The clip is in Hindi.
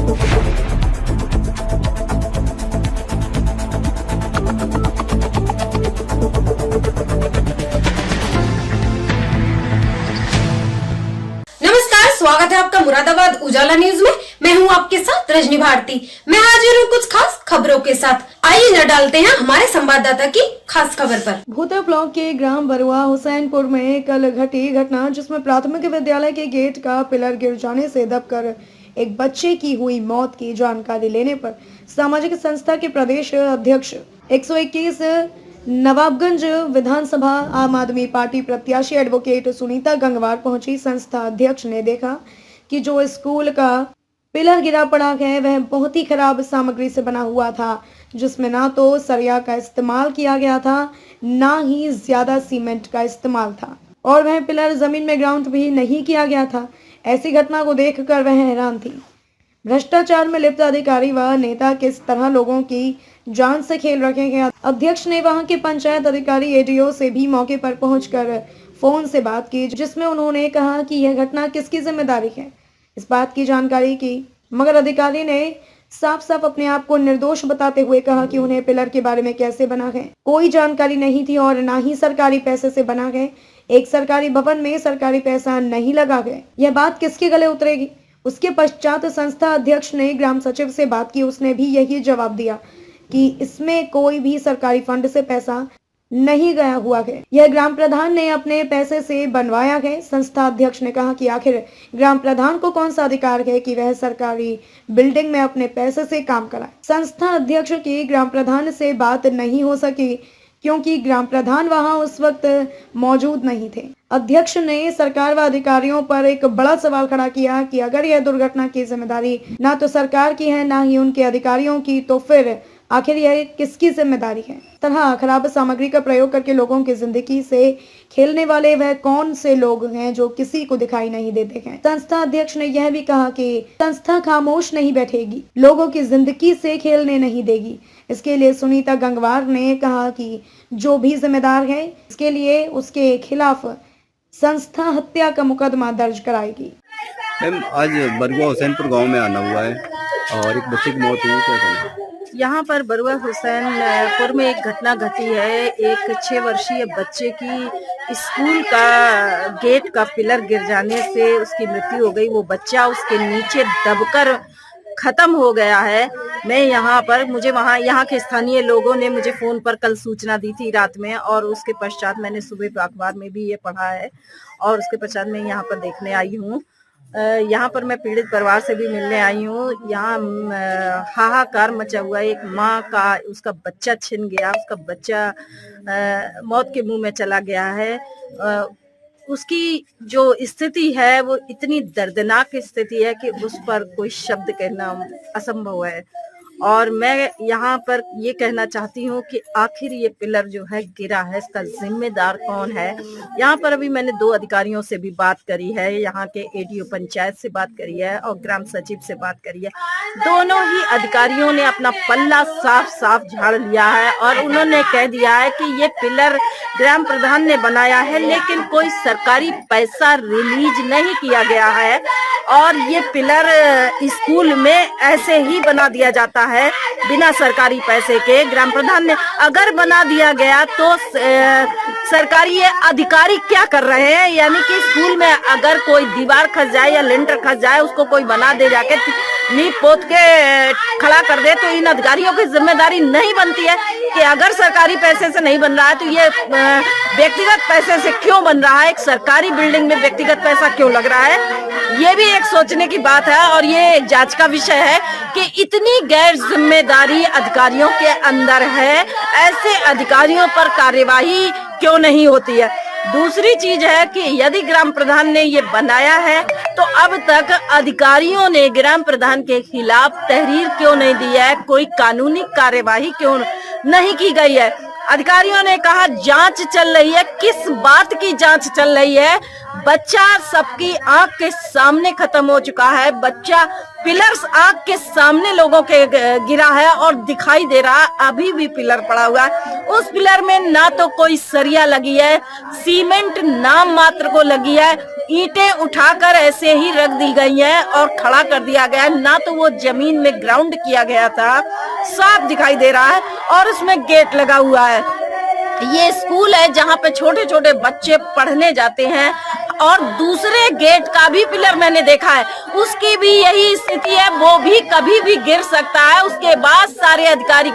स्वागत है आपका मुरादाबाद उजाला न्यूज में। मैं हूं आपके साथ रजनी भारती। मैं हाजिर हूं कुछ खास खबरों के साथ। आइए न डालते हैं हमारे संवाददाता की खास खबर पर। भूतरा ब्लॉक के ग्राम बरुआ हुसैनपुर में कल घटी घटना, जिसमें प्राथमिक विद्यालय के गेट का पिलर गिर जाने से दबकर एक बच्चे की हुई मौत की जानकारी लेने पर सामाजिक संस्था के प्रदेश अध्यक्ष 121 नवाबगंज विधानसभा आम आदमी पार्टी प्रत्याशी एडवोकेट सुनीता गंगवार पहुंची। संस्था अध्यक्ष ने देखा कि जो स्कूल का पिलर गिरा पड़ा है वह बहुत ही खराब सामग्री से बना हुआ था, जिसमें ना तो सरिया का इस्तेमाल किया गया था, ना ही ज्यादा सीमेंट का इस्तेमाल था, और वह पिलर जमीन में ग्राउंड भी नहीं किया गया था। ऐसी घटना को देखकर वह हैरान थी। भ्रष्टाचार में लिप्त अधिकारी व नेता किस तरह लोगों की जान से खेल रखे हैं। अध्यक्ष ने वहां के पंचायत अधिकारी एडीओ से भी मौके पर पहुंचकर फोन से बात की, जिसमें उन्होंने कहा कि यह घटना किसकी जिम्मेदारी है, इस बात की जानकारी की, मगर अधिकारी ने साफ साफ अपने आप को निर्दोष बताते हुए कहा कि उन्हें पिलर के बारे में कैसे बना है कोई जानकारी नहीं थी और ना ही सरकारी पैसे से बना है। एक सरकारी भवन में सरकारी पैसा नहीं लगा है, यह बात किसके गले उतरेगी। उसके पश्चात संस्था अध्यक्ष ने ग्राम सचिव से बात की। उसने भी यही जवाब दिया कि इसमें कोई भी सरकारी फंड से पैसा नहीं गया हुआ है, यह ग्राम प्रधान ने अपने पैसे से बनवाया है। संस्था अध्यक्ष ने कहा कि आखिर ग्राम प्रधान को कौन सा अधिकार है कि वह सरकारी बिल्डिंग में अपने पैसे से काम कराए। संस्था अध्यक्ष की ग्राम प्रधान से बात नहीं हो सकी क्योंकि ग्राम प्रधान वहां उस वक्त मौजूद नहीं थे। अध्यक्ष ने सरकार व अधिकारियों पर एक बड़ा सवाल खड़ा किया कि अगर यह दुर्घटना की जिम्मेदारी ना तो सरकार की है ना ही उनके अधिकारियों की, तो फिर आखिर यह किसकी जिम्मेदारी है। तरह खराब सामग्री का प्रयोग करके लोगों की जिंदगी से खेलने वाले वह कौन से लोग हैं जो किसी को दिखाई नहीं देते हैं। संस्था अध्यक्ष ने यह भी कहा कि संस्था खामोश नहीं बैठेगी, लोगों की जिंदगी से खेलने नहीं देगी। इसके लिए सुनीता गंगवार ने कहा कि जो भी जिम्मेदार है इसके लिए उसके खिलाफ संस्था हत्या का मुकदमा दर्ज कराएगी। मैम, आज बरुआ हुसैनपुर गांव में आना हुआ है और एक बच्चे की मौत हुई, क्या कहना? यहाँ पर बरुआ हुसैनपुर में एक घटना घटी है। एक 6 वर्षीय बच्चे की स्कूल का गेट का पिलर गिर जाने से उसकी मृत्यु हो गई। वो बच्चा उसके नीचे दबकर खत्म हो गया है। मैं यहाँ पर यहाँ के स्थानीय लोगों ने मुझे फोन पर कल सूचना दी थी रात में, और उसके पश्चात मैंने सुबह अखबार में भी ये पढ़ा है, और उसके पश्चात मैं यहाँ पर देखने आई हूँ। यहाँ पर मैं पीड़ित परिवार से भी मिलने आई हूँ। यहाँ हाहाकार मचा हुआ है। एक माँ का उसका बच्चा छिन गया, उसका बच्चा मौत के मुंह में चला गया है। उसकी जो स्थिति है वो इतनी दर्दनाक स्थिति है कि उस पर कोई शब्द कहना असंभव है। और मैं यहाँ पर ये कहना चाहती हूँ कि आखिर ये पिलर जो है गिरा है, इसका जिम्मेदार कौन है। यहाँ पर अभी मैंने 2 अधिकारियों से भी बात करी है, यहाँ के एडीओ पंचायत से बात करी है और ग्राम सचिव से बात करी है। दोनों ही अधिकारियों ने अपना पल्ला साफ साफ झाड़ लिया है और उन्होंने कह दिया है कि ये पिलर ग्राम प्रधान ने बनाया है, लेकिन कोई सरकारी पैसा रिलीज नहीं किया गया है, और ये पिलर स्कूल में ऐसे ही बना दिया जाता है बिना सरकारी पैसे के। ग्राम प्रधान ने अगर बना दिया गया तो सरकारी अधिकारी क्या कर रहे हैं, यानी कि स्कूल में अगर कोई दीवार खस जाए या लेंटर खस जाए, उसको कोई बना दे जाके नींव पोत के खड़ा कर दे, तो इन अधिकारियों की जिम्मेदारी नहीं बनती है कि अगर सरकारी पैसे से नहीं बन रहा है तो ये व्यक्तिगत पैसे से क्यों बन रहा है, एक सरकारी बिल्डिंग में व्यक्तिगत पैसा क्यों लग रहा है। ये भी एक सोचने की बात है और ये एक जांच का विषय है कि इतनी गैर जिम्मेदारी अधिकारियों के अंदर है, ऐसे अधिकारियों पर कार्यवाही क्यों नहीं होती है। दूसरी चीज है कि यदि ग्राम प्रधान ने ये बनाया है तो अब तक अधिकारियों ने ग्राम प्रधान के खिलाफ तहरीर क्यों नहीं दी है, कोई कानूनी कार्यवाही क्यों नहीं की गई है। अधिकारियों ने कहा जांच चल रही है, किस बात की जांच चल रही है। बच्चा सबकी आंख के सामने खत्म हो चुका है, बच्चा पिलर्स आंख के सामने लोगों के गिरा है और दिखाई दे रहा है अभी भी पिलर पड़ा हुआ है। उस पिलर में ना तो कोई सरिया लगी है, सीमेंट नाम मात्र को लगी है, ईंटें उठाकर ऐसे ही रख दी गई हैं और खड़ा कर दिया गया है। ना तो वो जमीन में ग्राउंड किया गया था, साफ दिखाई दे रहा है, और उसमें गेट लगा हुआ है। ये स्कूल है जहाँ पे छोटे छोटे बच्चे पढ़ने जाते हैं, और दूसरे गेट का भी पिलर मैंने देखा है, उसकी भी यही स्थिति है, वो भी कभी भी गिर सकता है। उसके बाद सारे अधिकारी